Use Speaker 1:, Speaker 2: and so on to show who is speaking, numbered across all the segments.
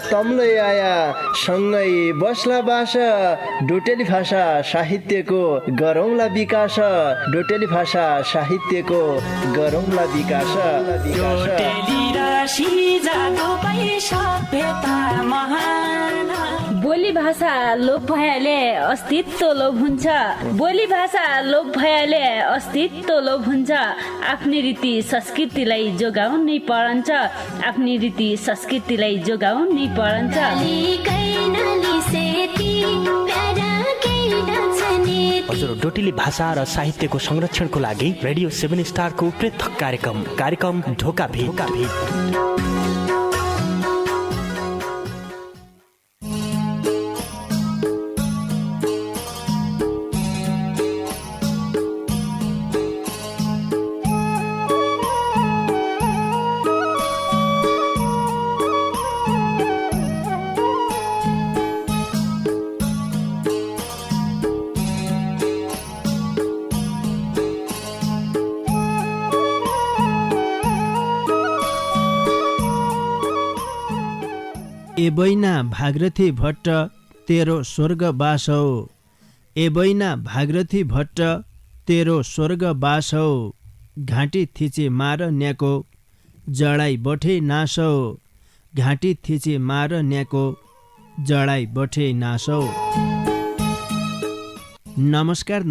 Speaker 1: तम्लै आया सँगै बस्ला बास डोटेली भाषा साहित्यको गरौँला विकास डोटेली भाषा साहित्यको गरौँला विकास
Speaker 2: बोली भाषा लोप भएले अस्तित्व लोप हुन्छ बोली भाषा लोप भएले अस्तित्व लोप हुन्छ आफ्नै रीति संस्कृतिलाई जोगाउनै पर्छ आफ्नै रीति संस्कृतिलाई जोगाउनै पर्छ
Speaker 3: हजुर डोटेली भाषा र साहित्यको संरक्षणको लागि रेडियो 7 स्टारको पृथक कार्यक्रम ढोका भेट
Speaker 4: ए बैना भागरथी भट्ट तेरो स्वर्गवास हौ ए बैना भागरथी भट्ट तेरो स्वर्गवास हौ घाँटी थिची मार न्याको जडाई बठे नासौ घाँटी थिची मार न्याको जडाई बठे नासौ। नमस्कार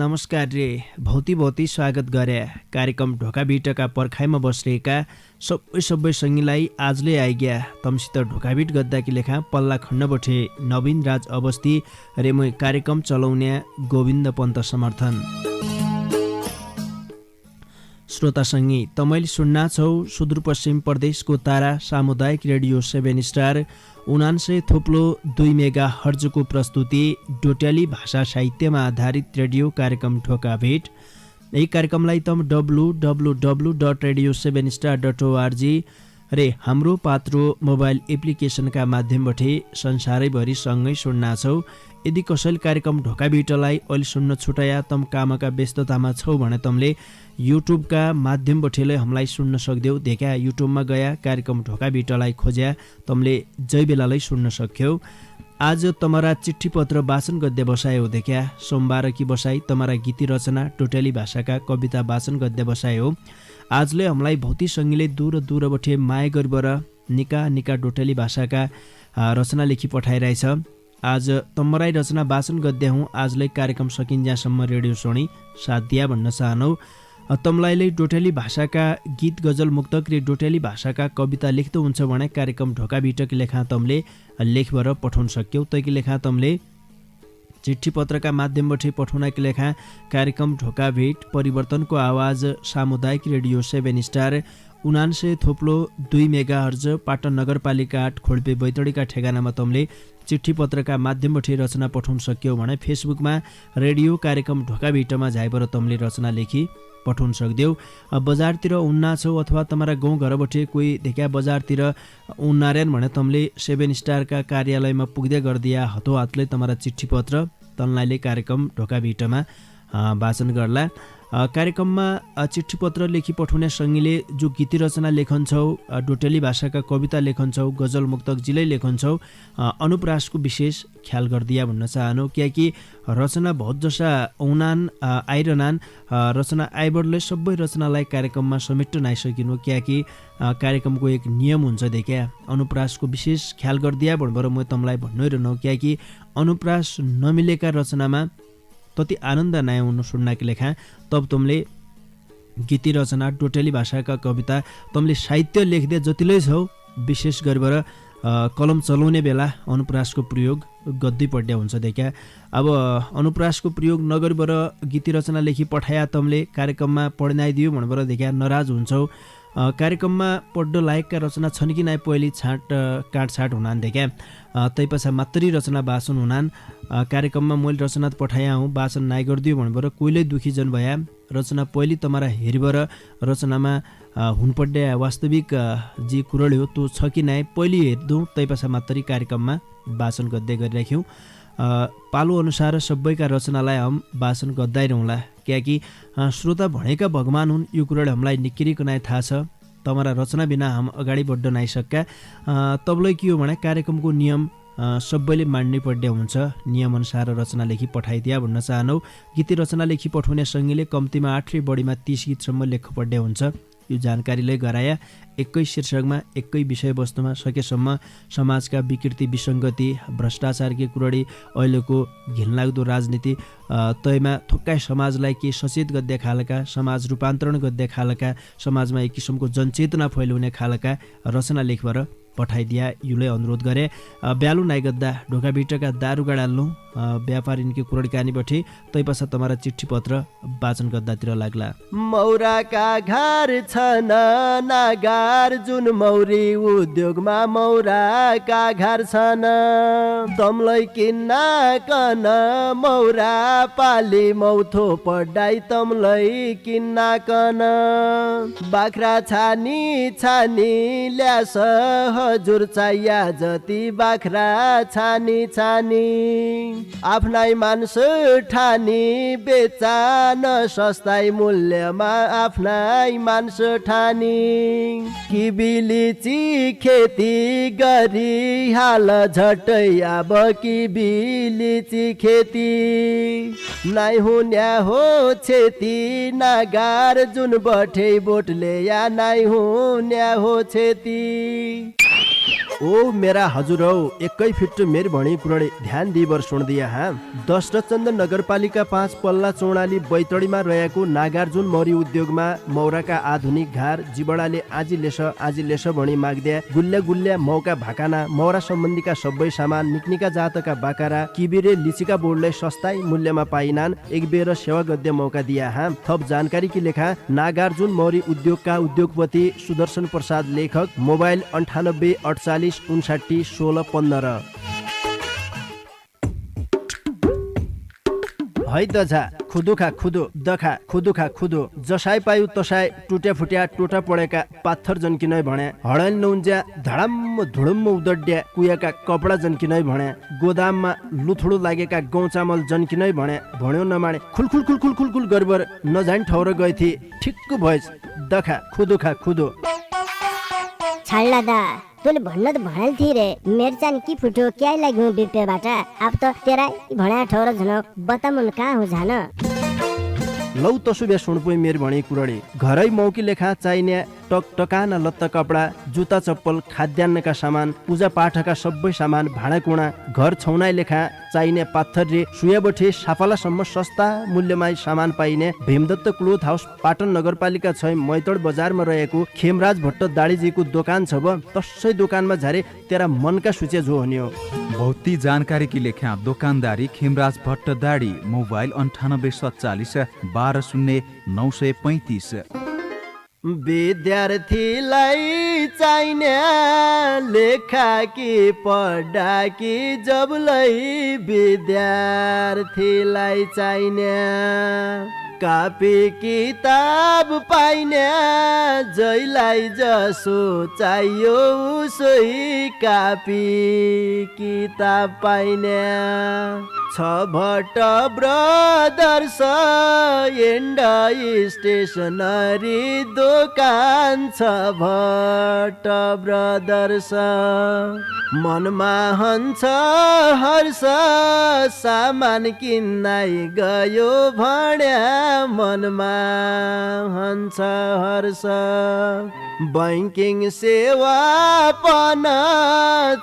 Speaker 4: रे भौती स्वागत गरे कार्यक्रम ढोका भिटका पर्खाइमा बसिरहेका सबै सङ्गीलाई आजले आइग्या तमसित ढोकाभिट गद्दाकी लेखा पल्ला खण्ड बठे नवीन राज अवस्थी रेमै कार्यक्रम चलाउने गोविन्द पन्त समर्थन श्रोता सङ्गी तमैले सुन्ना छौ सुदूरपश्चिम प्रदेशको तारा सामुदायिक रेडियो 7 स्टार 99.2 मेगा हर्जको प्रस्तुति डोटेली भाषा साहित्यमा आधारित रेडियो कार्यक्रम ढोका भेट। यही कार्यक्रमलाई तम www.radio7star.org रे हाम्रो पात्रो मोबाइल एप्लिकेसनका माध्यमबाट संसारैभरि सँगै सुन्ना छौ। यदि कसैले कार्यक्रम ढोका भिटलाई अहिले सुन्न छुटाया तम कामका व्यस्ततामा छौ भने तमले युट्युबका माध्यमबाटले हामीलाई सुन्न सक्दैौ देखा युट्युबमा गया कार्यक्रम ढोका भिटलाई खोज्या तमले जै बेलालाई सुन्न सक्यौ। आज तमरा चिठी पत्र वाचन गद्य बसायो देखा सोमबार कि बसाई तमरा गीती रचना डोटेली भाषाका कविता वाचन गद्य बसायो। आजले हामीलाई भौती सङ्गीले दूर बठे माया गरिबर निका डोटेली भाषाका रचना लेखी पठाइरहेछ। आज तमराई रचना वाचन गद्य हुँ आजलाई कार्यक्रम सकिन्जासम्म रेडियो सोनी साथ दिया भन्न चाहनौ। तमलाईले डोटेली भाषाका गीत गजल मुक्तक रे डोटेली भाषाका कविता लेख्दो हुन्छ भने कार्यक्रम ढोका भिटक लेखा तमले लेखबाट पठाउन सक्यौ। तैकी लेखा तमले चिठी पत्रका माध्यमबाट पठाउनकी लेखा कार्यक्रम ढोका भेट परिवर्तनको आवाज सामुदायिक radio 7 star 99.2 mega hertz Patan नगरपालिका 8 खोल्पे बैतडीका ठेगानामा तमले चिठी पत्रका माध्यमबाट रचना पठाउन सक्यौ भने फेसबुकमा रेडियो कार्यक्रम ढोका भिटमा झाइबर तमले रचना लेखी पठाउन सक्देऊ। बजारतिर उन्ना छौ अथवा तमारा गाउँघरबाट कोही देखा बजारतिर उन्नार्यान भने तमले 7 स्टारका कार्यालयमा पुग्दै गरिदिया हतो हातले तमारा चिठी पत्र तन्लाईले कार्यक्रम ढोका भिटमा वाचन गर्ला। कार्यक्रममा चिठी पत्र लेखी पठाउने सङ्गीले जो गीती रचना लेखन्छौ डोटेली भाषाका कविता लेखन्छौ गजल मुक्तक जिलै लेखन्छौ अनुप्रासको विशेष ख्याल गरिदिया भन्न चाहनु। कियाकि रचना बहुत जसा औनान आइरहनान रचना आइबरले सबै रचनालाई कार्यक्रममा समेट्न नआइसकिनु। कियाकि कार्यक्रमको एक नियम हुन्छ देखा अनुप्रासको विशेष ख्याल गरिदिया भन्बर म तमलाई भन्नैरहनु। कियाकि अनुप्रास नमिलेका रचनामा तति आनन्द नआउनु सुन्नाकी लेखा तब तुमले गीती रचना डोटेली भाषाका कविता तुमले साहित्य लेख्दै जतिलै छौ विशेष गरेर कलम चलाउने बेला अनुप्रासको प्रयोग गद्दै पड्या हुन्छ देखा। अब अनुप्रासको प्रयोग नगरिबर गीती रचना लेखी पठाया तमले कार्यक्रममा पढ्नाइदियो भनेर देखा नाराज हुन्छौ। कार्यक्रममा पढ्न लायकका रचना छन् कि नाइ पहिले काटछाट हुनान् देखा तैपछा मात्रै रचना वाचन हुनान्। कार्यक्रममा मैले रचना पठाया हुँ वाचन नाइ गरिदियो भनेर कोहीले दुखी जन भया रचना पहिले तमारा हेरिबर रचनामा हुनुपर्ने वास्तविक जे कुरडी हो त्यो छ कि नाइ पहिले हेर्दौँ तैपछा मात्रै कार्यक्रममा वाचन गर्दै गरिराख्यौँ। पालो अनुसार सबैका रचनालाई हम वाचन गर्दै रहौँला। कियाकि श्रोता भनेका भगवान हुन् यो कुराले हामीलाई निकै नै थाहा छ। तमरा रचना बिना हम अगाडि बढ्न नाइ सक्का तबलाई के हो भने कार्यक्रमको नियम सबैले मान्नै पर्ने हुन्छ नियम अनुसार रचना लेखी पठाइदिया भन्न चाहनौ गीत रचना लेखी पठाउने सँगैले कम्तीमा 8 रे बढीमा 30 गीतसम्म लेख्नु पर्ने हुन्छ यो जानकारीलाई गराया एकै शीर्षकमा एकै विषयवस्तुमा सकेसम्म समाजका विकृति विसङ्गति भ्रष्टाचारकी कुरडी अहिलेको घिनलाग्दो राजनीति तयमा थोक्काइ समाजलाई के सचेत गद्दे खालका समाज रूपान्तरण गद्दे खालका समाजमा एक किसिमको जनचेतना फैलाउने खालका रचना लेखबाट पठाइदिया युले अनुरोध गरे ब्यालु नाइ गद्दा ढोका बिटका दारुगा डाल्नु व्यापारीनके कुरडकानी बठे तैपछा तमारा चिठी पत्र वाचन गद्दातिर लाग्ला
Speaker 1: मौराका घर छन् नागार जुन मौरी उद्योगमा मौराका घर छन् तमलाई किन्न कन मौरा पाली मौथो पढाइ तमलाई किन्न कन बाख्रा छानी छानी ल्यास हजुर चाहिया जति बाख्रा छानी छानी आफ्नै मान्छे ठानी बेचा न सस्ताई मूल्यमा आफ्नै मान्छे ठानी किबिलिची खेती गरी हाल झट्टै अब किबिलिची खेती नाइ हुन्या हो छेती नागार जुन बठे बोटले या नाइ हुन्या हो छेती ओ मेरा हजुरौ एकै फिट मेरी भणी कुरडे ध्यान दिइबर सुन्दिया हाँ दशरथचन्द नगरपालिका 5 पल्ला चौडाली बैतडीमा रहेको नागार्जुन मौरी उद्योगमा मौराका आधुनिक घार जिबडाले आजी लेस भणी माग्द्या गुल्ल्या गुल्ल्या मौका भाकाना मौरा सम्बन्धीका सबै सामान निक्निका जातका बाकारा किबिरे लिचिका बोर्डलाई सस्ताई मूल्यमा पाइनान् एक बेर सेवा गद्य मौका दिया हाँ थप जानकारी की लेखा नागार्जुन मौरी उद्योगका उद्योगपति सुदर्शन प्रसाद लेखक मोबाइल 98 48 59 16 15 है दझा खुदुखा खुदो दखा खुदुखा खुदो जसाई पायु तसाई टुट्या फुट्या टोटा पडेका पाथर जन्किनै भने हडल नौन्ज्या धडम्म धुडुम्म उदड्या कुयाका कपडा जन्किनै भने गोदाममा लुथुडु लागेका गहुँ चामल जन्किनै भने भन्यो नमाने खुलखुल खुलखुल खुलखुल गरबर नजान ठौर गएथी ठिक्क भएछ दखा खुदुखा खुदो
Speaker 5: छाड्ला दा तैँले भन्न त भनेल थिए रे मेरो चाहिँ के फुट्यो क्या लाग्यो बिपेबाट अब त तेरा भणा ठौर झन बतामुन कहाँ हो झान
Speaker 1: लौ तसुबे सुनपुई मेर भणी कुरडी घरै मौकी लेखा चाहिने टकटकाना लत्ता कपडा जुत्ता चप्पल खाद्यान्नका सामान पूजा पाठका सबै सामान भाँडाकुँडा घर छौनाइ लेखा चाहिने पाथर रे सुयाबठे साफालासम्म सस्ता मूल्यमा सामान पाइने भीमदत्त क्लोथ हाउस पाटन नगरपालिका 6 मैतड बजारमा रहेको खेमराज भट्ट दाडीजीको दोकान छ ब तसै दोकानमा झारे तेरा मनका सूचे जो हन्यो
Speaker 6: भौती जानकारी की लेखा दोकानदारी खेमराज भट्ट दाडी मोबाइल 9847 12 0935
Speaker 1: विद्यार्थीलाई चाहिने लेखा कि पढा कि जबलाई विद्यार्थीलाई चाहिने कापी किताब पाइने जैलाई जसो चाहियो उसै कापी किताब पाइने छ भट्ट ब्रदर्स एन्ड स्टेसनरी दोकान छ भट्ट ब्रदर्स मनमा हन्छ हर्ष सामान किन्नै गयो भन्या मनमा हन्छ हर्ष बैंकिङ सेवा पन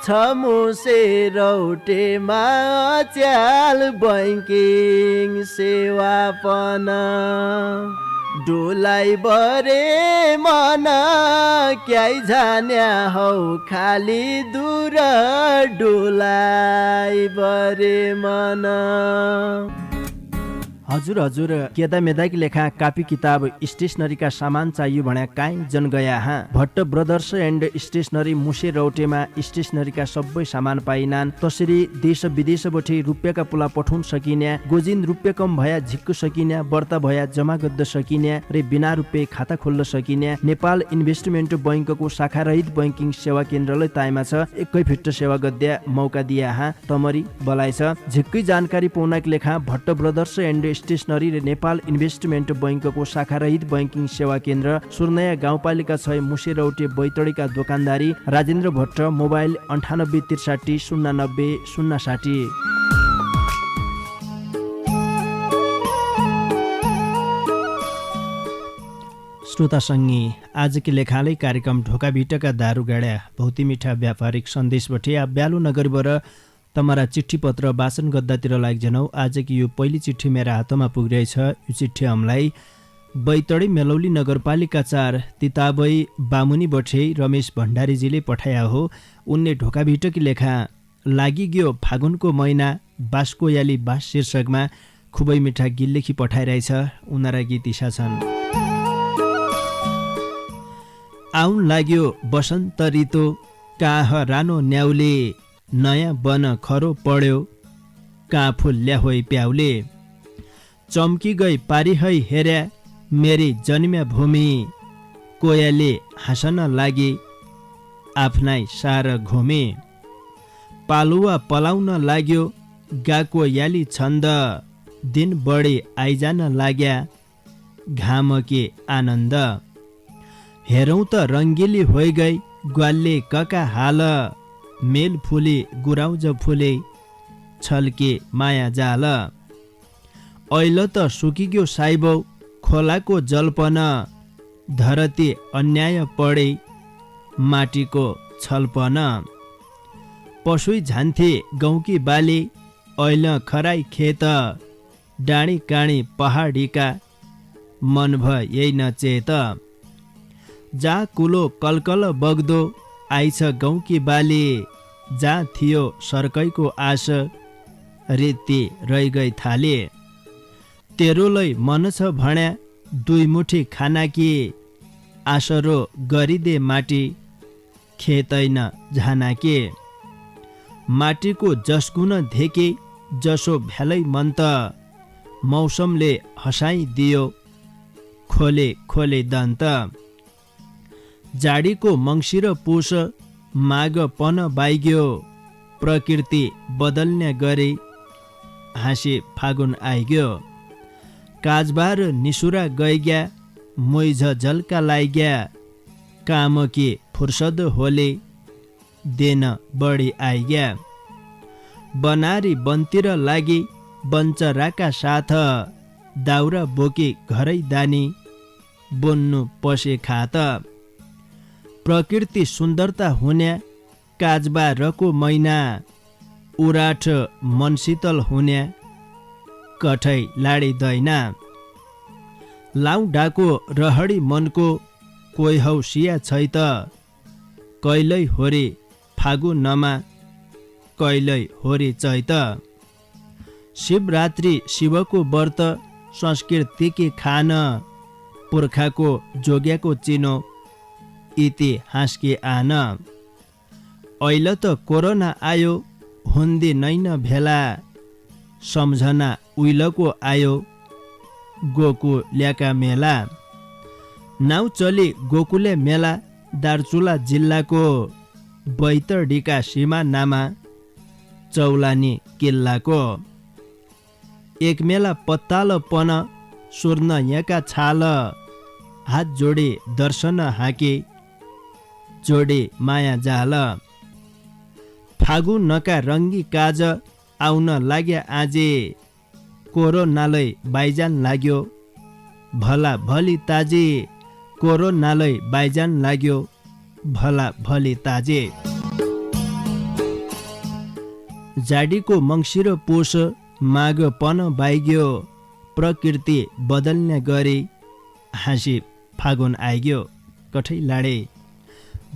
Speaker 1: छ मुसे रौटेमा च्याल बैंकिङ सेवा पन डोलाई बरे मन क्याइ जान्या हौ खाली दूर डोलाई बरे मन हजुर हजुर केदा मेदाकी लेखा कापी किताब स्टेसनरीका सामान चाहियो भन्या काई जन गया हाँ भट्ट ब्रदर्स एन्ड स्टेसनरी मुसे रौटेमा स्टेसनरीका सबै सामान पाइनान् तसरी देश विदेशबठे रुपियाँका पुला पठाउन सकिन्या गोजिन रुपियाँ कम भया झिक्क सकिन्या बढ्ता भया जम्मा गद्द सकिन्या रे बिना रुपियाँ खाता खोल्न सकिन्या नेपाल इन्भेस्टमेन्ट बैंकको शाखारहित बैंकिङ सेवा केन्द्रलाई ताइमा छ एकै फिट सेवा गद्या मौका दिया हाँ तमरी बलाइ छ झिक्कै जानकारी पाउनका लेखा भट्ट ब्रदर्स एन्ड
Speaker 4: स्टेसनरी र नेपाल इन्भेस्टमेन्ट बैङ्कको शाखारहित बैङ्किङ सेवा केन्द्र सुर्नया गाउँपालिका 6 मुसेरौटे बैतडीका दोकानदारी राजेन्द्र भट्ट मोबाइल 98 63 090 060। श्रोता सङ्गी आजकी लेखालै कार्यक्रम ढोका भिटका दारुगाडा भौती मिठा व्यापारिक सन्देश बठे ब्यालो नगरबाट तमारा चिठी पत्र वाचन गद्दातिर लाग जनौ। आजकी यो पहिली चिठी मेरा हातमा पुगिरहेछ। यो चिठी हामीलाई बैतडी मेलौली नगरपालिका 4 तिताबै बामुनी बठे रमेश भण्डारीजीले पठाया हो। उनले ढोका भिटकी लेखा लागि गयो फागुनको महिना बासको याली बास शीर्षकमा खुबै मिठा गीत लेखी पठाइरहेछ। उनारा गीत इसा छन्। आउन लाग्यो बसन्त ऋतु काह रानो न्याउले नयाँ बन खरो पढ्यो कहाँ फुल ल्याहोइ प्याउले चम्की गई पारी है हेर्या मेरी जन्म्या भूमि कोयाले हाँसन लागि आफ्नै सार घुमे पालुवा पलाउन लाग्यो गाको याली छन्द दिन बढी आइजान लाग्या घामके आनन्द हेरौँ त रङ्गिली होइ गई ग्वालले कका हाल मेल फुले गुराउज फुले छल्के माया जाल ऐल त सुकिग्यो साइबौ खोलाको जलपन धरती अन्याय पढे माटीको छलपन पशुई झान्थे गौकी बाली ऐल खराई खेत डाँडी काँडी पहाडीका मन भ यही नचेत जा कुलो कलकल बग्दो आइछ गौकी बाली जा थियो सर्कैको आश रेती रहि गई थाले तेरोलै मन छ भन्या दुई मुठी खाना कि आसरो गरिदे माटी खेतैन झाना के माटीको जसगुण धेके जसो भ्यालै मन त मौसमले हँसाइ दियो खोले खोले दन्त जाडीको मङ्सिर पुष माघ पन बाइग्यो प्रकृति बदल्ने गरे हाँसे फागुन आइग्यो काजबार निसुरा गइग्या मोइझ जलका लाइग्या काम के फुर्सद होले देन बढी आइग्या बनारी बनतिर लागि बन्चराका साथ दाउरा बोके घरै दानी बोन्नु पसे खात प्रकृति सुन्दरता हुन्या काजबारको मैना उराठ मनशीतल हुन्या कठै लाडी दैना लाउ डाको रहडी मनको कोही हौसिया छै त कैलै होरे फागुनमा कैलै होरे चैत शिवरात्रि शिवको व्रत संस्कृतिकी खान पुर्खाको जोग्याको चिनो इतिहासके आन ऐल त कोरोना आयो हुन्दी नैन भेला सम्झना उइलको आयो गोकुल्याका मेला नाउ चली गोकुले मेला दार्चुला जिल्लाको बैतडीका सिमानामा चौलानी किल्लाको एक मेला पत्तालपन स्वर्ण यहाँका छाल हात जोडे दर्शन हाके जोडे माया जाल फागुनका रङ्गी काज आउन लाग्या आजे कोरोनालै बाइजान लाग्यो भला भली ताजे कोरोनालै बाइजान लाग्यो भला भली ताजे जाडीको मङ्सिर पुष माघ पन बाइग्यो प्रकृति बदल्ने गरे हाँसी फागुन आइग्यो कठै लाडे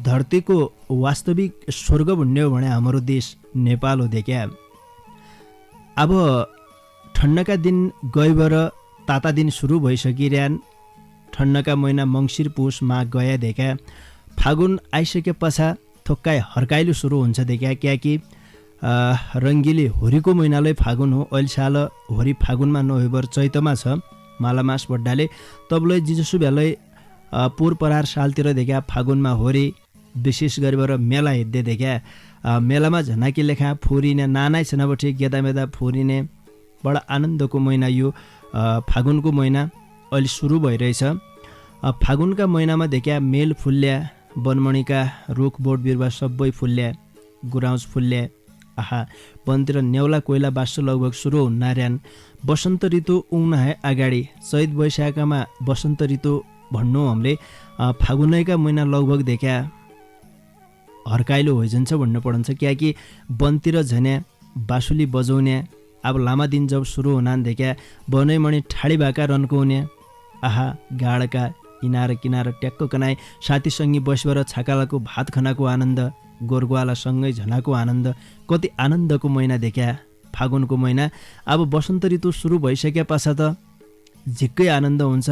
Speaker 4: धरतीको वास्तविक स्वर्ग भन्यो भने हाम्रो देश नेपाल हो देख्या। अब ठन्डका दिन गइबर ताता दिन सुरु भइसकिरहन् ठन्डका महिना मङ्सिर पुष माघ गया देख्या फागुन आइसके पछाडि थोक्काइ हर्काइलो सुरु हुन्छ देख्या क्याकि रङ्गिली होरीको महिनालाई फागुन हो अहिले साल होरी फागुनमा नोभेम्बर चैतमा छ मालामास बड्डाले तबलाई जिजसु बेलै पोहोर परार सालतिर देख्या फागुनमा होरी विशेष गरेर मेला हेर्दै देख्या मेलामा झनाकी लेखा फुरिने नानाइ छनबटे गेदा मेदा फुरिने बडा आनन्दको महिना यो फागुनको महिना अहिले सुरु भइरहेछ। फागुनका महिनामा देखा मेल फुल्ल्या, वनमणिका रुख बोट बिरुवा सबै फुल्ल्या, गुराउँस फुल्ल्या। आहा, वनतिर नेउला कोइला बाँस लगभग सुरु हुन्नार्यान। वसन्त ऋतु उग्न है अगाडि। चैत वैशाखमा वसन्त ऋतु भन्नु हामीले फागुनैका महिना लगभग देखा हर्काइलो होइजन्छ भन्नु पढन्छ। कियाकि वनतिर झन्या बाँसुली बजाउने अब लामा दिन जब सुरु हुनान् देखा बनैमणि ठाडी भाका रन्काउने। आहा, गाडका इनार किनार ट्याक्क कनाई साथीसँगी बसबर छाकालाको भात खानाको आनन्द, गोरगुवालासँगै झनाको आनन्द, कति आनन्दको महिना देखा फागुनको महिना। अब वसन्त ऋतु सुरु भइसके पश्चात त झिक्कै आनन्द हुन्छ।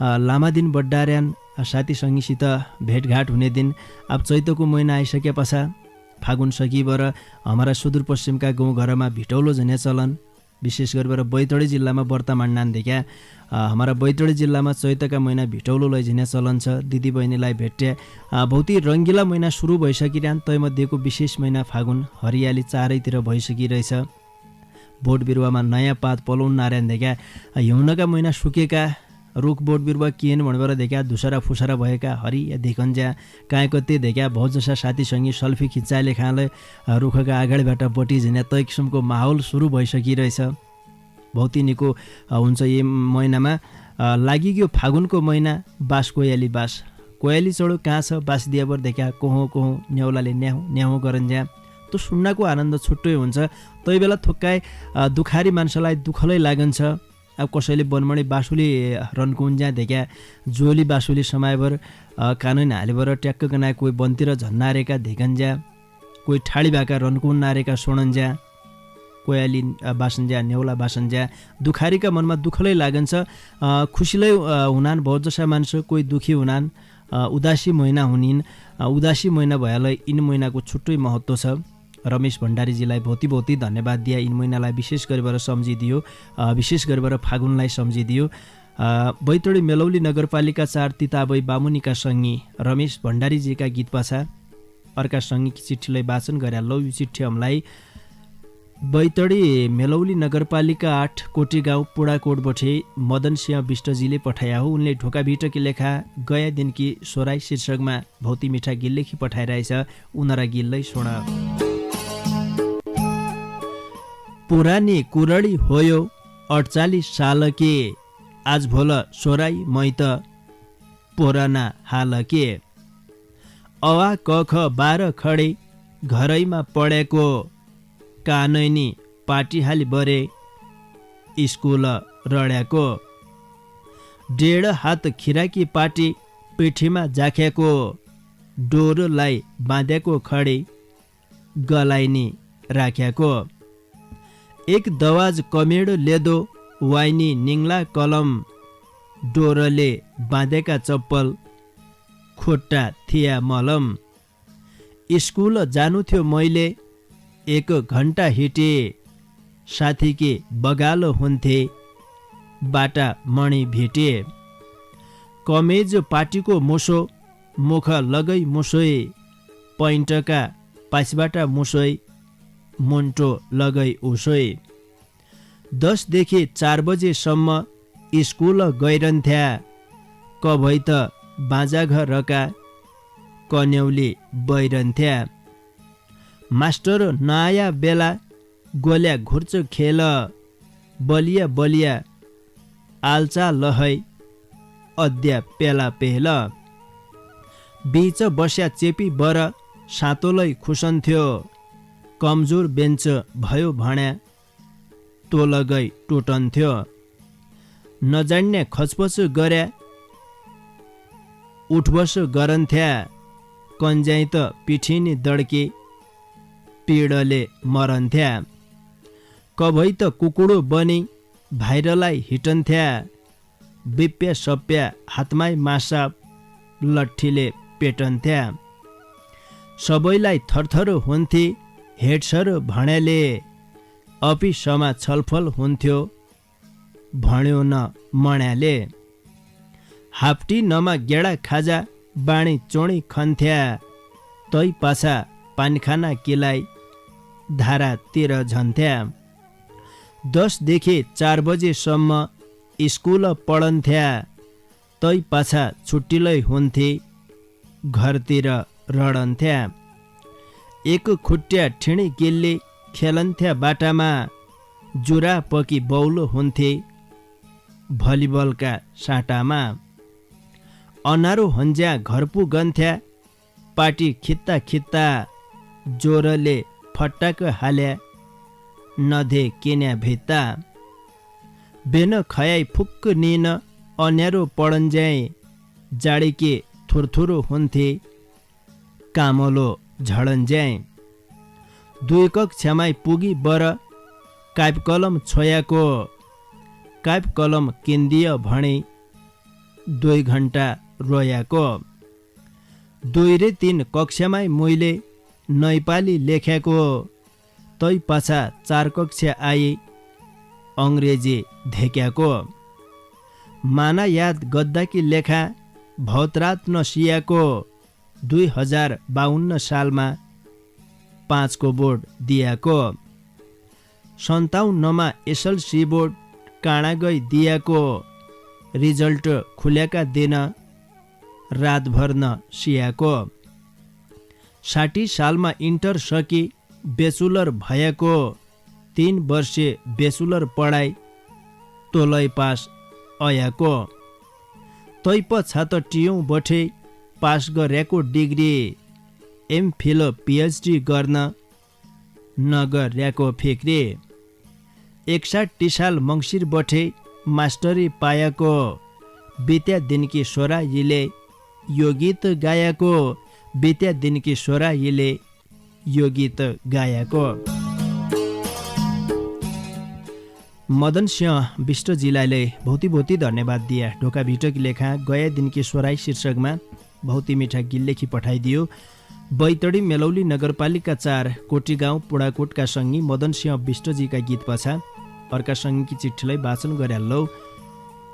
Speaker 4: लामा दिन बड्डार्यान साथीसँगीसित भेटघाट हुने दिन। अब चैतको महिना आइसके पश्चात फागुन सकिबर हाम्रा सुदूरपश्चिमका गाउँघरमा भिटौलो झन्या चलन, विशेष गरेर बैतडी जिल्लामा व्रत मान्नान देखा हाम्रा बैतडी जिल्लामा चैतका महिना भिटौलो लैझिने चलन छ। दिदीबहिनीलाई भेट्या बहुतै रङ्गिला महिना सुरु भइसकिरहन्। तैमध्येको विशेष महिना फागुन, हरियाली चारैतिर भइसकिरहेछ। बोट बिरुवामा नयाँ पात पलाउन नारायण देखा हिउँनका महिना सुकेका रुख बोट बिरुवा किएन भनेर देखा धुसरा फुसरा भएका हरिया देखन्ज्या। काहीँ कति देखा बहुत जसा साथीसँगी सेल्फी खिच्चाले खाले रुखका अगाडिबाट बटी झिने तै किसिमको माहौल सुरु भइसकिरहेछ। बहुतै निको हुन्छ यही महिनामा। लागियो फागुनको महिना, बाँस कोयाली बाँस, कोयाली चढो कहाँ छ बाँस दियाबर देखा कोहो कोहो न्याउलाले न्याउ न्याउ गरन्ज्या। त्यो सुन्नको आनन्द छुट्टै हुन्छ। तै बेला थोक्काइ दुखारी मान्छेलाई दुःखलै लागन्छ। अब कसैले वनमणि बाँसुली रन्कुन्ज्या देखा जोली बाँसुली समाएबर कानुन हालेबर ट्याक्क कना कोही वनतिर झन्नारेका धेकन्ज्या, कोही ठाडी भाका रन्कुन नारेका सोणन्ज्या, कोयाली बासन्ज्या, नेउला बासन्ज्या। दुखारीका मनमा दुःखलै लागन्छ। खुसीलै हुनान् बहुत जसा मान्छे, कोही दुखी हुनान्। उदासी महिना हुनिन्। उदासी महिना भएलाई यिन महिनाको छुट्टै महत्त्व छ। रमेश भण्डारीजीलाई बहुतै धन्यवाद दिया। यिन महिनालाई विशेष गरेर सम्झिदियो, विशेष गरेर फागुनलाई सम्झिदियो। बैतडी मेलौली नगरपालिका 4 तिताबै बामुनिका सङ्गी रमेश भण्डारीजीका गीत पाछा अर्का सङ्गीकी चिठीलाई वाचन गरे। लौ यो चिठी हामीलाई बैतडी मेलौली नगरपालिका 8 कोटी गाउँ पुडाकोटबठे मदन सिंह विष्टजीले पठाया हो। उनले ढोका भिटकी लेखा गया दिनकी सोराई शीर्षकमा भौती मिठा गीत लेखी पठाइरहेछ। उनरा गीतलाई सुन। पुरानी कुरडी होयो 48 साल के, आज भोल सोराई मैत पुराना हाल के। अवा कख 12 खडे घरैमा पढेको, कानैनी पाटिहाली बरे स्कुल रड्याको। 1.5 हात खिराकी पाटी पिठीमा जाखेको, डोरोलाई बाँधेको खडे गलाइनी राख्याको। 1 दवाज कमेडो लेदो वाइनी निङ्ला कलम, डोरले बाँधेका चप्पल खुट्टा थिया मलम। स्कुल जानु थियो मैले 1 घन्टा हिटे, साथीके बगालो हुन्थे बाटा मणि भेटे। कमेज पाटीको मुसो मुख लगै मुसोए, पैन्टका पासबाट मुसोए मुन्टो लगै उसोए। 10 देखि 4 बजेसम्म स्कुल गइरहन्थ्या, कभै त बाजाघरका कन्यौली बइरहन्थ्या। मास्टर नआया बेला गोल्या घुर्च खेल, बलिया बलिया आल्चा लहै अद्या पेला पेल। बीच बस्या चेपी बर सातोलै खुसन्थ्यो, कमजोर बेन्च भयो भन्या तोलगै टुटन्थ्यो। नजान्ने खचपच गर्या उठबस गरन्थ्या, कन्ज्याइ त पिठिनी दड्के पीडले मरन्थ्या। कभै त कुकुडो बनी भाइरलाई हिटन्थ्या, बिप्या सप्या हातमै मासा लट्ठीले पेटन्थ्या। सबैलाई थरथर हुन्थे हेडसर भन्याले, अफिसमा छलफल हुन्थ्यो भन्यो न मण्याले। हाप्टी नमा गेडा खाजा बाणी चोणी खन्थ्या, तै पाछा पानखाना किलाई धारातिर झन्थ्या। 10 देखि 4 बजेसम्म स्कुल पढन्थ्या तै पाछा छुट्टीलै हुन्थे घरतिर रडन्थ्या एक खुट्ट्या ठिणी गिल्ली खेलन्थ्या बाटामा जुरा पकी बौलो हुन्थे भलिबलका साटामा अनारो हन्ज्या घरपु गन्थ्या पाटी खित्ता खित्ता जोरले फट्टाक हाल्या नधे केन्या भित्ता बेन खयाई फुक्क निन अन्यारो पढन्ज्याए जाडीके थुरथुरो हुन्थे कामलो झडन्ज्याए दुई कक्षामै पुगी बर काप कलम छोयाको काप कलम किन्दिय भने 2 घण्टा रोयाको 2 र 3 कक्षामै मैले नैपाली लेख्याको तै पाछा 4 कक्षा आए अङ्ग्रेजी धेक्याको माना याद गद्दाकी लेखा भौतरात नसियाको 2052 सालमा 5 को बोर्ड दियाको 57 एसएलसी बोर्ड काँडा गई दियाको रिजल्ट खुल्याका दिन रातभर नसियाको 60 सालमा इन्टर सकी बेचुलर भएको 3 वर्षे बेचुलर पढाइ तोलै पास अयाको तै पछा त टियौँ बठे पास गरेको डिग्री एमफिल पिएचडी गर्न नगर्याको फिक्री 61 साल मङ्सिर बठे मास्टरी पायाको बित्या दिनकी सोराइले यो गीत गायाको बित्या दिनकी सोराइले यो गीत गायाको मदन सिंह विष्टजीलाई भौती भौती धन्यवाद दिया ढोका भिटकी लेखा गया दिनकी सोराई शीर्षकमा भौती मिठा गीत लेखी पठाइदियो बैतडी मेलौली नगरपालिका 4 कोटी गाउँ पुडाकोटका सङ्गी मदन सिंह विष्टजीका गीत पछा अर्का सङ्गीकी चिठीलाई वाचन गराल्लौ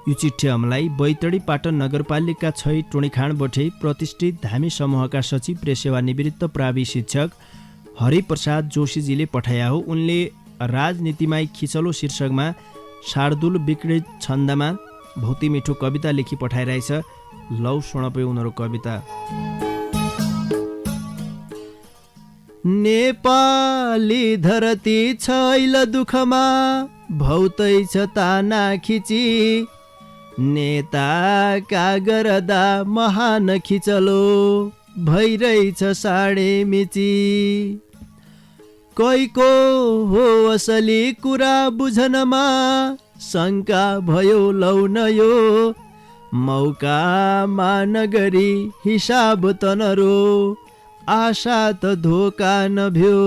Speaker 4: यो चिठी हमलाई बैतडी पाटन नगरपालिका 6 टोणीखाँड बठे प्रतिष्ठित धामी समूहका सचिव प्रेस सेवानिवृत्त प्रावि शिक्षक हरिप्रसाद जोशीजीले पठाया हो उनले राजनीतिमा खिचलो शीर्षकमा शार्दुल विकृत छन्दमा भौती मिठो कविता लेखी पठाइरहेछ लौ सुनपे उनीहरू कविता नेपाली धरती छैल दुखमा भौतै छ ताना खिची नेता कागरदा महान खिचलो भइरहेछ साडे मिची कैको हो असली कुरा बुझनमा शङ्का भयो लौनयो मौकामा नगरी हिसाब तनरो आशा त धोका नभ्यो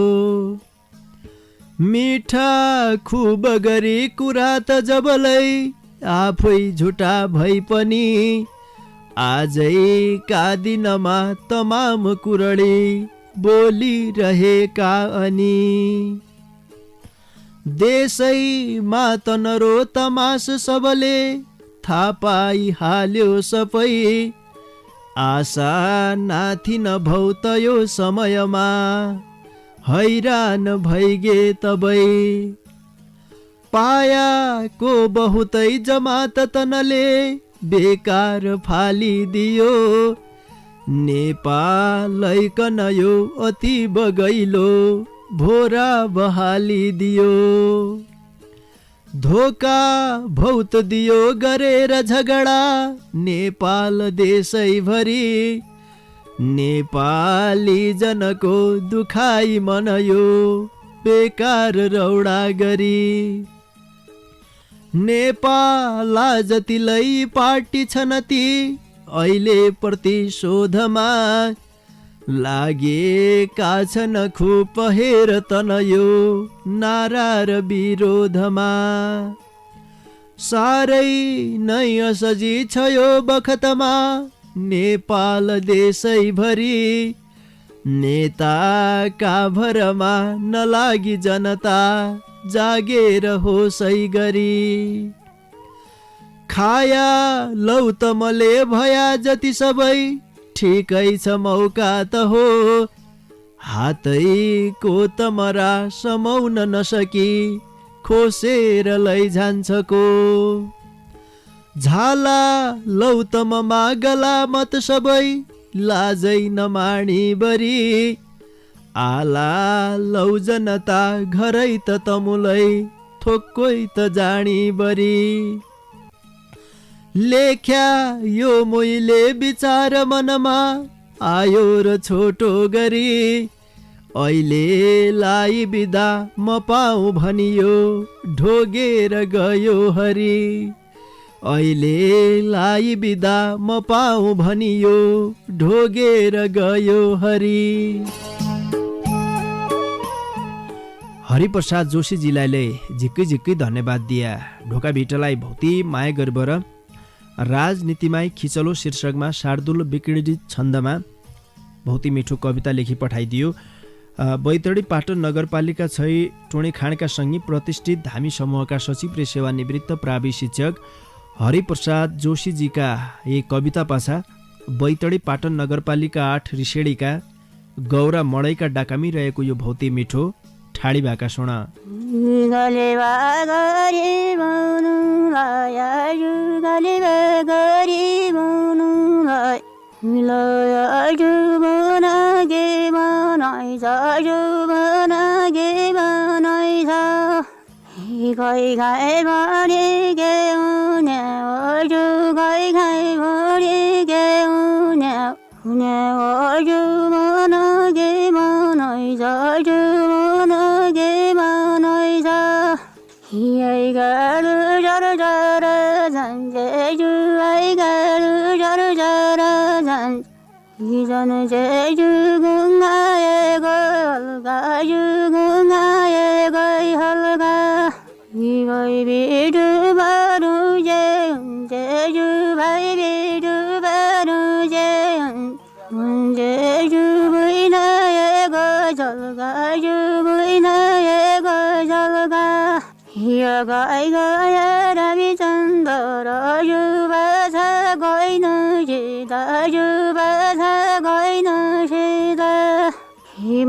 Speaker 4: मिठा खुब गरी कुरा त जबलै आफै झुटा भई पनि आजैका दिनमा तमाम कुरडी बोलिरहेका अनि देशैमा तनरो तमास सबले थाहा पाइहाल्यो सबै आशा नाथि नभौ त यो समयमा हैरान भइगे तबै पायाको बहुतै जमात तनले बेकार फालिदियो नेपालैकन यो अति बगैलो भोरा बहालिदियो धोका भौत दियो गरेर झगडा नेपाल देशैभरि नेपाली जनको दुखाइ मनयो बेकार रौडा गरी नेपाल जतिलै पार्टी छन् ती अहिले प्रतिशोधमा लागेका छन् खुब हेर तनयो नारा र विरोधमा साह्रै नै असजी छ यो बखतमा नेपाल देशैभरि नेताका भरमा नलागी जनता जागेर होसै गरी खाया लौ तमले भया जति सबै ठिकै छ मौका त हो हातैको तमरा समाउन नसकी खोसेर लैजान्छ को झाला लौतम मागला मत सबै लाजै नमाणी बरी आला लौ जनता घरै त तमुलै थोक्कै त जानी बरी लेख्या यो मैले विचार मनमा आयो र छोटो गरी अहिलेलाई बिदा म पाऊँ भनियो ढोगेर गयो हरि अहिलेलाई बिदा म पाऊँ भनियो ढोगेर गयो हरि हरिप्रसाद जोशीजीलाई झिक्कै झिक्कै धन्यवाद दिया ढोका भिटलाई भौती माया गर्बर राजनीतिमाई खिचलो शीर्षकमा शार्दुल विक्रीडित छन्दमा भौती मिठो कविता लेखी पठाइदियो बैतडी पाटन नगरपालिका 6 टोणेखाँडका सङ्गी प्रतिष्ठित धामी समूहका सचिव र सेवानिवृत्त प्रावि शिक्षक हरिप्रसाद जोशीजीका एक कविता पाछा बैतडी पाटन नगरपालिका 8 रिसेडीका गौरा मडैका डाकामी रहेको यो भौती मिठो ठाडी भाका सुन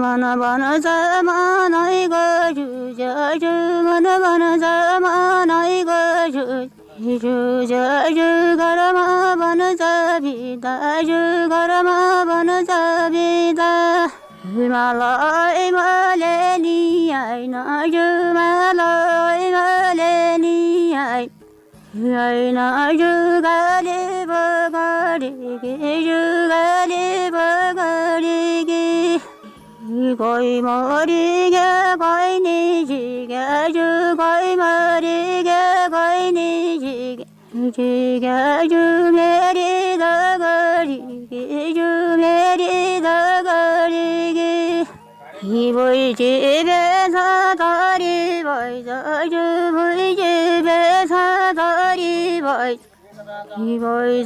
Speaker 7: मन बन जमानै गजु जजु मन बन जमानै गजु जजु घरमा बन जबिदा जु घरमा बन जबिदा हिमालय मले नि आइन जु हिमालय मले नि आइन जुगाले बगडे जुगाले बगडे कोही मरि गयो कोही नि जिगाजु कोही मरि गयो कोही नि जिगाजु मेरी दगडी जु मेरी दगडी भुइ जिबे छ धरी भइ जु भुइ जिबे छ धरी भइ भइ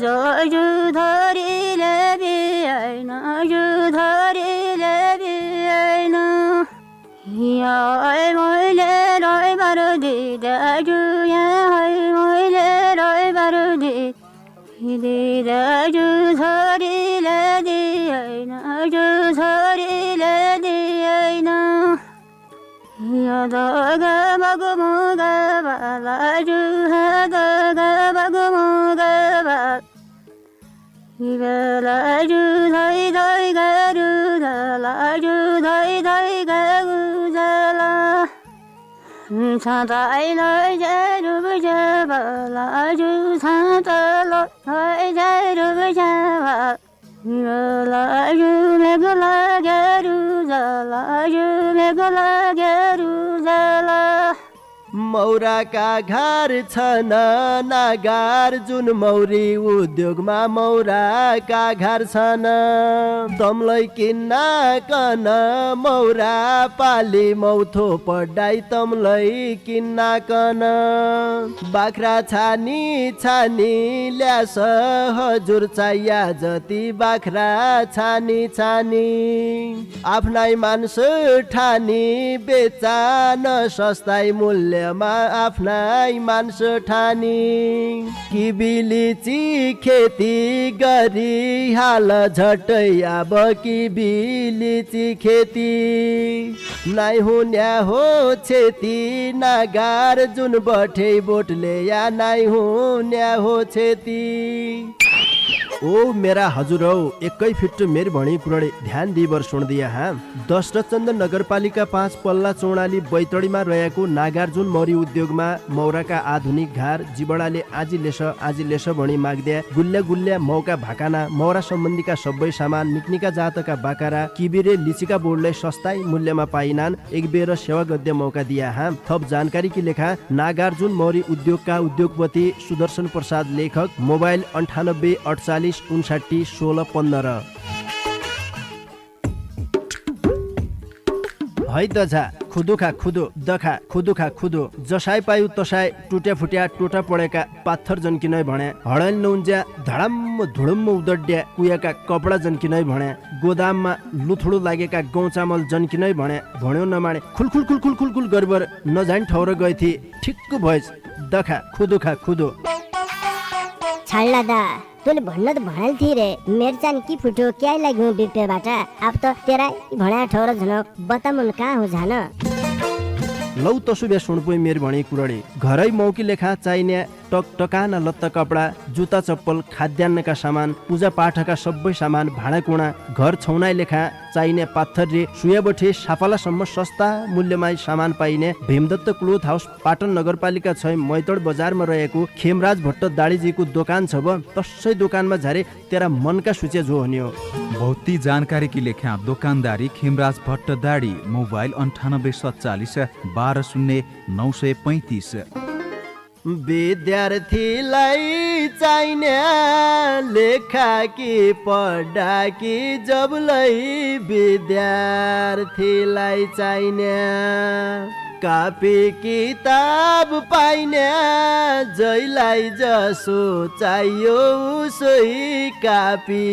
Speaker 7: जु धरीले बिहाइन जु धरीले बिहाइन यहाँ मैले रही बार दिदाजु यहाँ मैले रही बार दिदाजु छोरीले दिएन जु छोरीले दिएन यहाँ दगा बगमुगा बालाजु दगा बगमुगा बालाजु धै धै गरु लाजु धै धै गरु जला छाताइ लै जरु बालाजु छाता लै जरु लाजु मेघला गरु जलाजु मेघला गरु जला
Speaker 1: मौराका घर छन् नागार जुन मौरी उद्योगमा मौराका घर छन् तमलाई किन्न कन मौरा पाली मौथो पढाइ तमलाई किन्न कन बाख्रा छानी छानी ल्यास हजुर चाहिया जति बाख्रा छानी छानी आफ्नै मान्छे ठानी बेचा न सस्ताई मूल्य मूल्यमा आफ्नै मान्छ ठानी किबिलिची खेती गरी हाल झट्टै अब किबिलिची खेती नाइ हुन्या हो छेती नागार जुन बठे बोटले या नाइ हुन्या हो छेती। ओ मेरा हजुर हौ एकै फिट मेरी भणी कुरडे ध्यान दिइबर सुन्दिया हाँ। दशरथचन्द नगरपालिका 5 पल्ला चौडाली बैतडीमा रहेको नागार्जुन मौरी उद्योगमा मौराका आधुनिक घार जिबडाले आजी लेस भणी माग्द्या गुल्ल्या गुल्ल्या मौका भाकाना मौरा सम्बन्धीका सबै सामान निक्निका जातका बाकारा किबिरे लिचिका बोर्डलाई सस्ताई मूल्यमा पाइनान् एक बेर सेवा गद्य मौका दिया हाँ। थप जानकारी की लेखा नागार्जुन मौरी उद्योगका उद्योगपति सुदर्शन प्रसाद लेखक मोबाइल 98 48 59 16 15। है दझा खुदुखा खुदो दखा खुदुखा खुदो जसाई पायु तसाई टुट्या फुट्या टोटा पडेका पाथर जन्किनै भन्या हडल नउन्ज्या धडम्म धुडुम्म उदड्या कुयाका कपडा जन्किनै भन्या गोदाममा लुथुडो लागेका गहुँ चामल जन्किनै भन्या भन्यो नमाणे खुलखुल खुलखुल खुलखुल गरिबर नजाइन ठौर गएथी ठिक्क भएछ दखा खुदुखा खुदो।
Speaker 5: छाड्ला दा तैँले भन्न त भनाइल थिए रे मेरचान की फुट्यो क्या लाग्यो बिपेबाट अब त तेरा भण्या ठौर झनक बतामुन कहाँ हो झान।
Speaker 1: लौ तसुबे सुनपुई मेर भणी कुरडे घरै मौकी लेखा चाहिने टकटकाना लत्ता कपडा जुत्ता चप्पल खाद्यान्नका सामान पूजा पाठका सबै सामान भाँडाकुँडा घर छौनाइ लेखा चाहिने पाथरले सुयाबठे सापालासम्म सस्ता मूल्यमा सामान पाइने भीमदत्त क्लोथ हाउस पाटन नगरपालिका 6 मैतड बजारमा रहेको खेमराज भट्ट दाडीजीको दोकान छ ब तसै दोकानमा झारे तेरा मनका सूचे जो हन्यो।
Speaker 6: बहुती जानकारी की लेखा दुकानदारी खेमराज भट्ट दाडी मोबाइल 9847 12 0935।
Speaker 1: विद्यार्थीलाई चाहिने लेखा कि पढा कि जबलाई विद्यार्थीलाई चाहिने कापी किताब पाइने जैलाई जसो चाहियो उसै कापी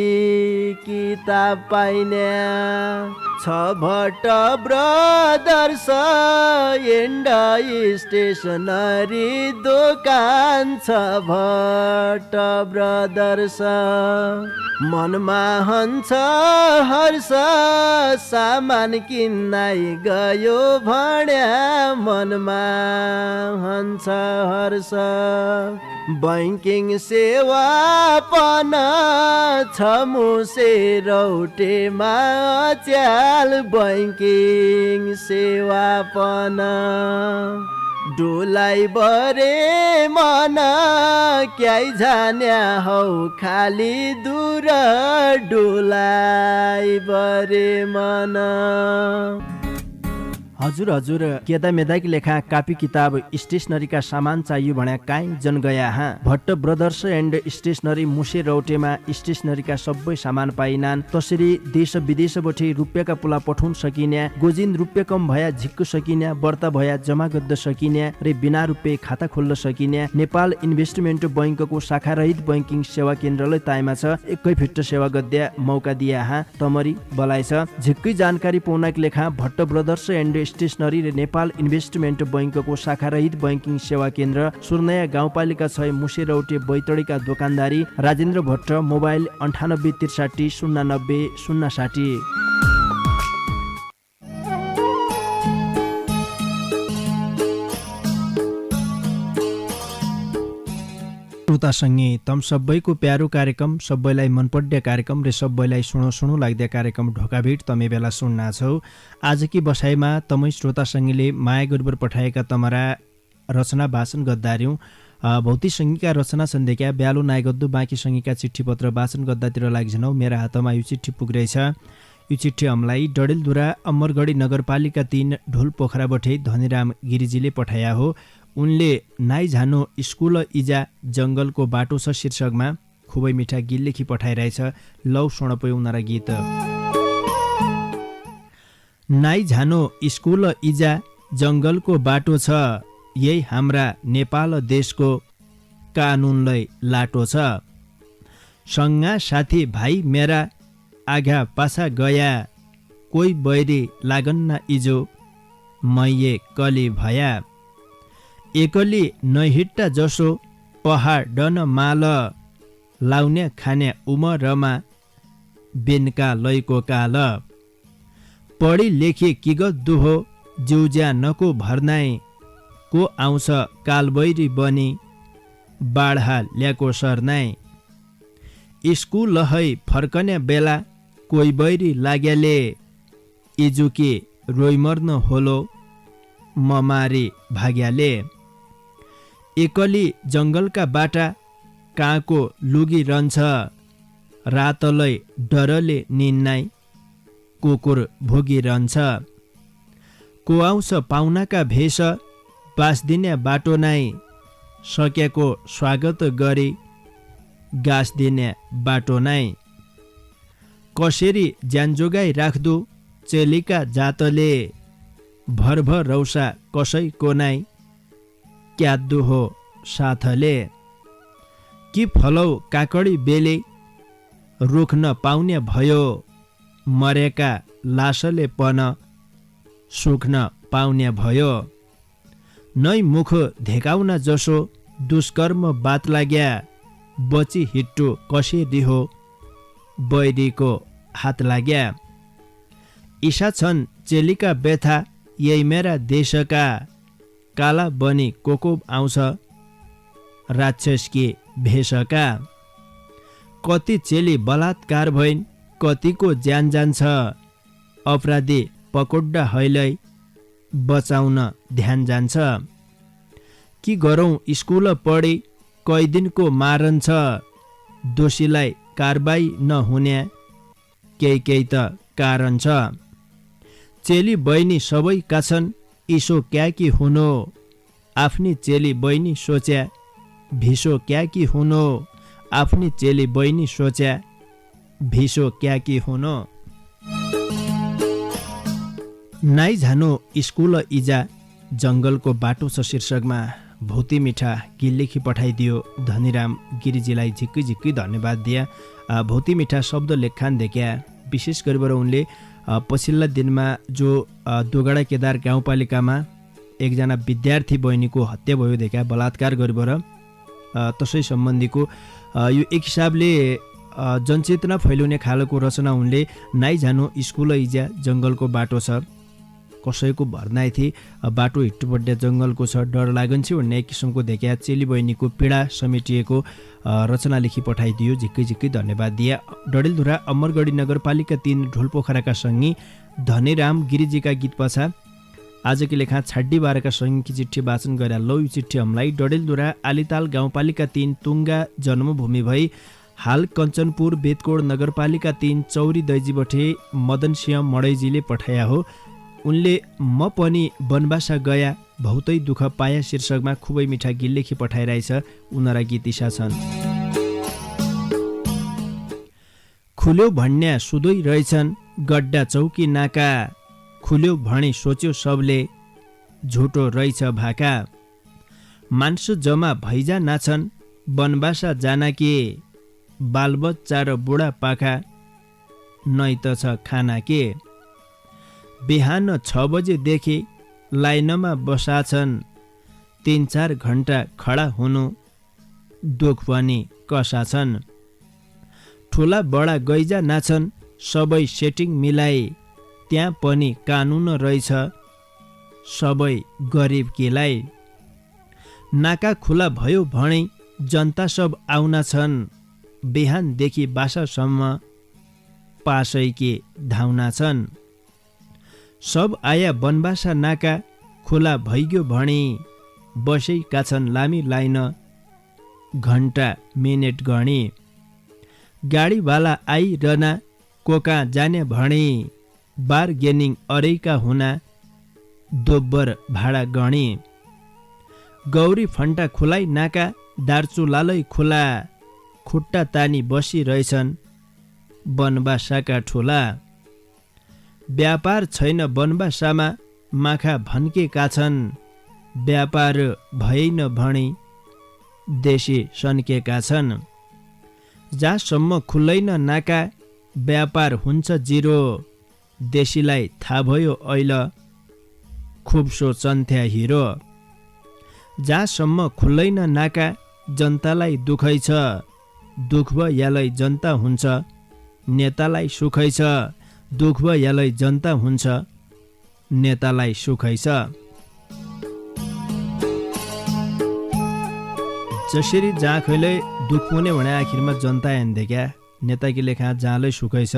Speaker 1: किताब पाइने छ भट्ट ब्रदर्स एन्ड स्टेसनरी दोकान छ भट्ट ब्रदर्स मनमा हन्छ हर्ष सामान किन्नै गयो भन्या मनमा हन्छ हर्ष बैंकिङ सेवा पन छ मुसे रौटेमा च्याल बैंकिङ सेवा पन डोलाई बरे मन क्याइ जान्या हौ खाली दूर डोलाई बरे मन। हजुर हजुर केदा मेदाकी लेखा कापी किताब स्टेसनरीका सामान चाहियो भन्या काहीँ जन गया हाँ। भट्ट ब्रदर्स एन्ड स्टेसनरी मुसे रौटेमा स्टेसनरीका सबै सामान पाइनान्। तसरी देश विदेशबठे रुपियाँका पुला पठाउन सकिन्या गोजिन रुपियाँ कम भया झिक्क सकिन्या बर्ता भया जमा गद्द सकिन्या रे बिना रुपियाँ खाता खोल्न सकिन्या नेपाल इन्भेस्टमेन्ट बैंकको शाखारहित बैंकिङ सेवा केन्द्रलाई ताइमा छ एकै फिट सेवा गद्या मौका दिया हाँ। तमरी बलाइ छ झिक्कै जानकारी पाउनाको लेखा भट्ट ब्रदर्स एन्ड स्टेसनरी र नेपाल इन्भेस्टमेन्ट बैंकको शाखारहित बैंकिङ सेवा केन्द्र सुर्नया गाउँपालिका 6 मुसे रौटे बैतडीका दोकानदारी राजेन्द्र भट्ट मोबाइल 98 63 090 060।
Speaker 4: श्रोतासँगै तम सबैको प्यारो कार्यक्रम सबैलाई मनपर्ने कार्यक्रम र सबैलाई सुनो लाग्ने कार्यक्रम ढोकाभिट तमै बेला सुन्ना छौ। आजकी बसाइमा तमै श्रोतासँगैले माया गरिबर पठाएका तमरा रचना वाचन गद्दार्यौँ। भौतिक सङ्गीका रचना सन्देका ब्यालो नायगद्दु बाँकी सङ्गीका चिठी पत्र वाचन गद्दातिर लाग्छनौ। मेरा हातमा यो चिठी पुग्दैछ। यो चिठी हमलाई डडेलधुरा अमरगढी नगरपालिका 3 ढोल पोखराबठे धनीराम गिरिजीले पठाया हो। उनले नाइ झानो स्कुल इजा जङ्गलको बाटो छ शीर्षकमा खुबै मिठा गीत लेखी पठाइरहेछ। लौ सुनपै उनारा गीत। नाइ झानो स्कुल इजा जङ्गलको बाटो छ यही हाम्रा नेपाल देशको कानुनलाई लाटो छ। सङ्गा साथी भाइ मेरा आघा पाछा गया कोही बैरी लागन्न इजो मैये कली भया। एकली नहिट्टा जसो पहाड न माल लाउने खाने उमरमा बेनका लैको काल पढी लेखे किगत दुहो जिउज्या नको भर्नाई को आउँछ कालबैरी बनी बाढा ल्याको सर्नाई स्कुल है फर्कने बेला कोही बैरी लाग्याले इजुकी रोइमर्न होलो ममारी भाग्याले एकली जङ्गलका बाटा काँको लुगी रहन्छ रातलै डरले निन्नाई कुकुर भोगिरहन्छ को आउँछ पाहुनाका भेष बास दिने बाटो नाइ सकेको स्वागत गरी गाँस दिने बाटो नाइ कसरी ज्यान जोगाई राख्दु चेलीका जातले भरभर रौसा कसैको नाइ क्याद्दु हो साथले कि फलौ काकडी बेले रुख्न पाउने भयो मरेका लासले पन सुख्न पाउने भयो नै मुख धेकाउन जसो दुष्कर्म बात लाग्या बची हिट्टु कसरी हो बैरीको हात लाग्या ईशा छन् चेलीका व्यथा यही मेरा देशका काला बनी कोको आउँछ राक्षसकी भेषका कति चेली बलात्कार भइन् कतिको ज्यान जान्छ अपराधी पकोड्डा हैलै बचाउन ध्यान जान्छ कि गरौँ स्कुल पढी कई दिनको मारन छ दोषीलाई कारबाही नहुने केही त कारण छ चेली बहिनी सबैका छन् इसो क्याकी हुनो आफ्नी चेली बहिनी सोच्या भिसो क्याकी हुनो आफ्नी चेली बहिनी सोच्या भिसो क्याकी हुनो नाइ झानो स्कुल इजा जङ्गलको बाटो छ शीर्षकमा भौती मिठा गीत लेखी पठाइदियो धनीराम गिरिजीलाई झिक्कै झिक्कै धन्यवाद दिया भौती मिठा शब्द लेखान देख्या विशेष गरेर उनले पछिल्ला दिनमा जो दोगडा केदार गाउँपालिकामा एकजना विद्यार्थी बहिनीको हत्या भयो देखा बलात्कार गरेर त्यसै सम्बन्धीको यो एक हिसाबले जनचेतना फैलाउने खालको रचना उनले नाइ जानु स्कुल इजा जङ्गलको बाटो छ कसैको भर्नाइ थिए बाटो हिट्टुपड्या जङ्गलको छ डर लागन्छ भन्ने एक किसिमको देखा चेली बहिनीको पीडा समेटिएको रचना लेखी पठाइदियो झिक्कै झिक्कै धन्यवाद दिए डडेलधुरा अमरगढी नगरपालिका 3 ढोलपोखराका सङ्गी धनीराम गिरिजीका गीत पछा आजकी लेखा छाड्डी बारेका सङ्गीकी चिठी वाचन गरे लौ चिठी हमलाई डडेलधुरा आलिताल गाउँपालिका 3 तुङ्गा जन्मभूमि भई हाल कञ्चनपुर बेतकोट नगरपालिका 3 चौरी दैजीबठे मदन सिंह मडैजीले पठाया हो उनले म पनि वनवासा गया बहुतै दुःख पाया शीर्षकमा खुबै मिठा गीत लेखी पठाइरहेछ उनरा गीत इच्छा छन् खुल्यो भन्या सुधै रहेछन् गड्डा चौकी नाका खुल्यो भणी सोच्यो सबले झुटो रहेछ भाका मान्छे जमा भैजा नाछन् वनवासा जाना के बालबच्चा र बुढा पाखा नै त छ खाना के बिहान 6 बजेदेखि लाइनमा बसाछन् 3-4 घण्टा खडा हुनु दुख पनि कसा छन् ठुला बडा गैजा नाछन् सबै सेटिङ मिलाई त्यहाँ पनि कानुन रहेछ सबै गरिब केलाई नाका खुला भयो भने जनता सब आउना छन् बिहानदेखि बासासम्म पासै के धाउना छन् सब आया वनवासा नाका खुला भइग्यो भने बसैका छन् लामी लाइन घण्टा मिनेट गणी गाडीवाला आइरहना कोका जाने भने बार्गेनिङ अरेका हुना दोब्बर भाडा गणी गौरी फन्टा खुलाई नाका दार्चु लालै खुला खुट्टा तानी बसिरहेछन् वनवासाका ठुला व्यापार छैन वनवासामा माखा भन्केका छन् व्यापार भएन भणी देशी सन्केका छन् जहाँसम्म खुल्दैन नाका व्यापार हुन्छ जिरो देशीलाई थाहा भयो ऐल खुब सोचन्थ्या हिरो जहाँसम्म खुल्दैन नाका जनतालाई दुखै छ, दुख भइहालै जनता हुन्छ, नेतालाई सुखै छ, दुख भइहालै जनता हुन्छ, नेतालाई सुखै छ। जसरी जहाँ खैलै दुख हुने भने आखिरमा जनता हेर्दै क्या नेताकी लेखा जहाँलै सुखै छ।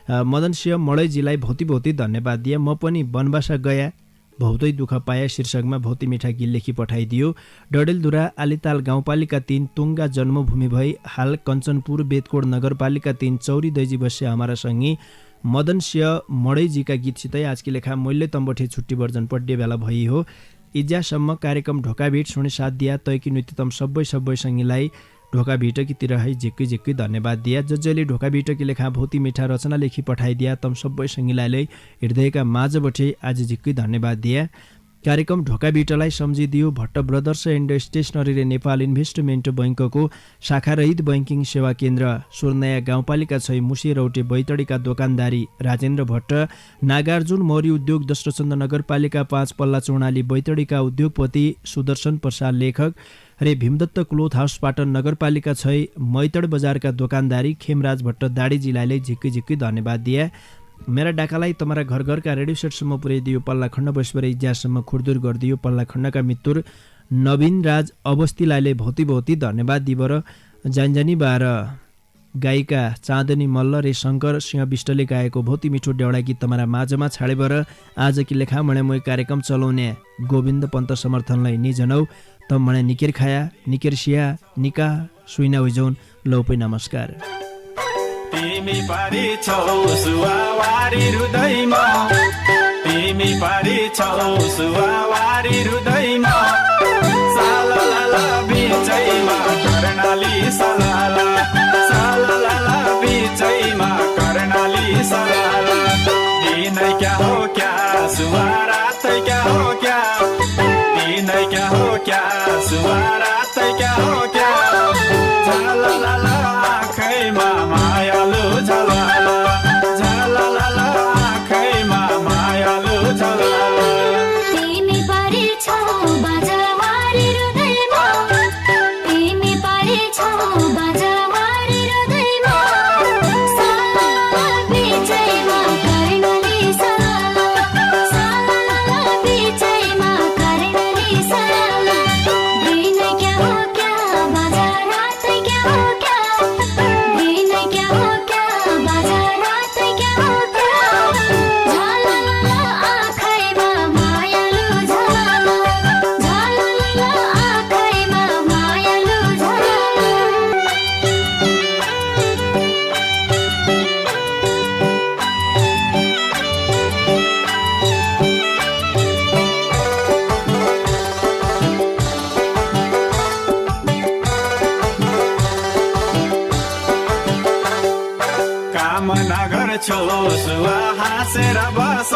Speaker 4: मदन सिंह मडैजीलाई भौती भौती धन्यवाद दिए। म पनि वनवासा गया बहुतै दुःख पाए शीर्षकमा भौती मिठा गीत लेखी पठाइदियो। डडेलधुरा आलिताल गाउँपालिका 3 तुङ्गा जन्मभूमि भई हाल कञ्चनपुर बेतकोट नगरपालिका 3 चौरी दैजी बसे हमारा सङ्गी मदन सिंह मडैजीका गीतसितै आजकी लेखा मूल्य तम्बठी छुट्टी वर्जन पड्डे बेला भई हो। इज्यासम्म कार्यक्रम ढोकाभिट सुने साथ दिया तैकी न्यूनतम सबै सङ्गीलाई ढोका भिटकीतिर है झिक्की झिक्की धन्यवाद दिया। जसले ढोका भिटकी लेखा भौती मिठा रचना लेखी पठाइदिया तम सबै सङ्गीलाई हृदयका माझबटे आज झिक्की धन्यवाद दिया। कार्यक्रम ढोका भिटलाई सम्झिदियो Bhatt brothers and stationery Nepal investment बैङ्कको शाखारहित बैङ्किङ सेवा केन्द्र सुर्नया गाउँपालिका 6 मुसी रौटे बैतडीका दोकानदारी राजेन्द्र भट्ट, नागार्जुन मौरी उद्योग दशरथचन्द्र नगरपालिका 5 पल्ला चौडाली बैतडीका उद्योगपति सुदर्शन प्रसाद लेखक रे भीमदत्त क्लोथ हाउस पाटन नगरपालिका 6 मैतड बजारका दोकानदारी खेमराज भट्ट दाडीजीलाई झिक्की झिक्की धन्यवाद दिए। मेरा डाकालाई तमारा घर घरका रेडियो सेटसम्म पुर्याइदियो पल्ला खण्ड बसबाट इज्यासम्म खुरदुर गरिदियो। पल्ला खण्डका मित्र नवीन राज अवस्थीलाई भौती भौती धन्यवाद दिबर जानजानी बार गायिका चाँदनी मल्ल रे शङ्कर सिंह विष्टले गाएको भौती मिठो डेउडा गीत तमारा माझमा छाडेबर आजकी लेखा मणे मोय कार्यक्रम चलाउने गोविन्द पन्त समर्थनलाई निजनौ त मणे निकेर खाया निकेर सिया निका सुइना उजौन लौपै नमस्कार।
Speaker 8: तिमी पारी छौ सुवावारी हृदयमा, तिमी पारी छौ सुवावारी हृदयमा, सालाला बिचैमा कर्णाली सालाला, सालाला बिचैमा कर्णाली सालाला, दिनै क्या हो क्या सुवारात क्या हो क्या, दिनै क्या हो क्या सुवारात क्या हो क्या, झालाला आँखैमा मायालु झलाला, झलाला आँखैमा मायालु झलाला।
Speaker 7: तिमी पारी छौ बाजावारी हृदयमा, तिमी पारी छौ बाजावारी हृदयमा, सालाला बिचैमा कर्णाली सालाला, सालाला बिचैमा कर्णाली सालाला, दिनै क्या हो क्या बाजार रात क्या हो क्या, दिनै क्या हो क्या बाजार रात क्या हो क्या, झलाला आँखैमा मायालु झलाला, झलाला आँखैमा मायालु झलाला।
Speaker 8: कामना गर्छु सुवा हाँसेर बस,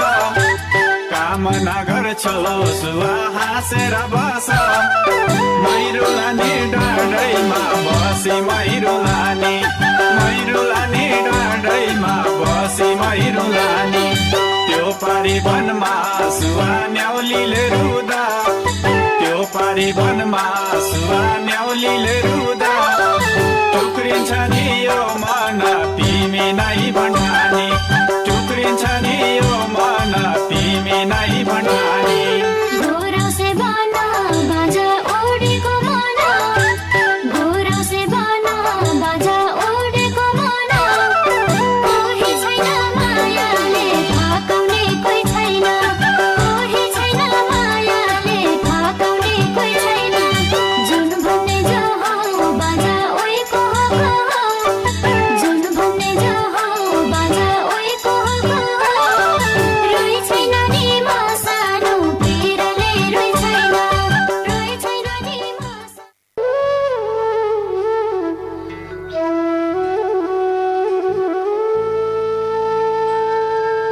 Speaker 8: कामना गर्छु सुवा हाँसेर बस, मैरुलानी डाँडैमा बसी मैरुलानी, मैरुलानी डाँडैमा बसी मैरुलानी, त्यो पारी वनमा सुवा न्याउलीले रुदा, त्यो पारी वनमा सुवा न्याउलीले रुदा, टुक्रिन्छ नि यो मन तिमी नै भन्नानी, टुक्रिन्छ नि यो मन तिमी नै भन्नानी।
Speaker 7: घोराउँसे बना बाजा ओडेको मना, घोराउँसे बना बाजा ओडेको मना, कोही छैन मायाले थाकाउने कोही छैन, कोही छैन मायाले थाकाउने कोही छैन, जुन भन्ने जो हो बाजा ओइको हो, जुन भन्ने जो हो बाजा ओइको हो, रोइ छैन नि म सानो पिरले रोइ छैन, रोइ छैन नि म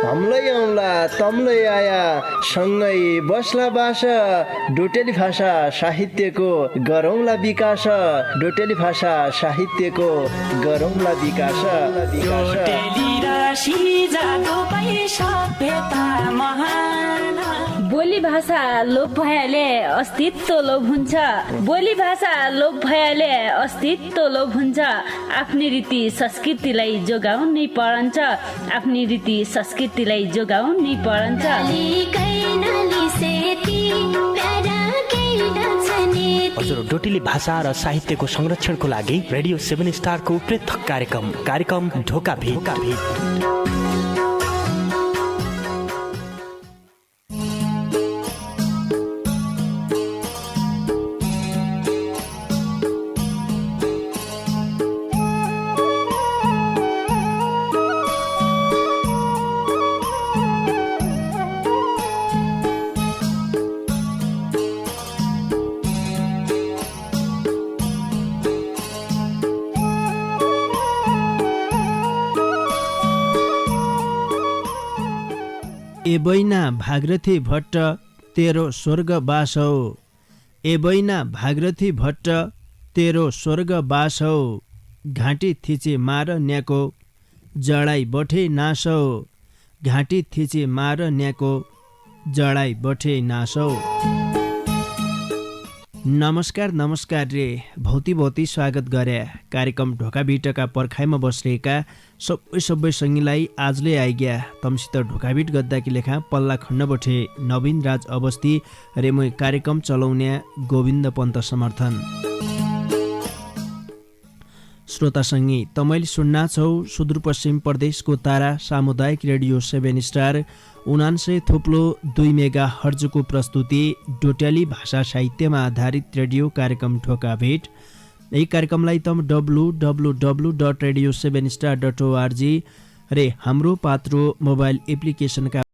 Speaker 1: हमलै आउँला तम्लै आया सँगै बस्ला बास, डोटेली भाषा साहित्यको गरौँला विकास, डोटेली भाषा साहित्यको गरौँला विकास।
Speaker 9: डोटेली राशि जादु पै सभ्यता महान,
Speaker 2: बोली भाषा लोप भएले अस्तित्व लोप हुन्छ बोली भाषा लोप भएले अस्तित्व लोप हुन्छ आफ्नै रीति संस्कृतिलाई जोगाउनै पर्छ आफ्नै रीति संस्कृतिलाई जोगाउनै पर्छ
Speaker 3: हजुर डोटिली भाषा र साहित्यको संरक्षणको लागि रेडियो 7 स्टारको पृथक कार्यक्रम ढोका भेट
Speaker 4: ए बैना भागरथी भट्ट तेरो स्वर्गवास हौ ए बैना भागरथी भट्ट तेरो स्वर्गवास हौ घाँटी थिचे मार न्याको जडाई बठे नास हौ घाँटी थिचे मार न्याको जडाई बठे नास हौ। नमस्कार रे भौती स्वागत गरे कार्यक्रम ढोका भिटका पर्खाइमा बसिरहेका सबै सङ्गीलाई आजले आइग्या तमसित ढोकाभिट गद्दाकी लेखा पल्ला खण्ड बठे नवीन राज अवस्थी रेमोय कार्यक्रम चलाउने गोविन्द पन्त समर्थन श्रोता सङ्गी तमैले सुन्ना छौ सुदूरपश्चिम प्रदेशको तारा सामुदायिक रेडियो 7 स्टार 99.2 मेगा हर्जको प्रस्तुति डोट्याली भाषा साहित्यमा आधारित रेडियो कार्यक्रम ढोका भेट। यही कार्यक्रमलाई तम www.radio7star.org रे हाम्रो पात्रो मोबाइल एप्लिकेसनका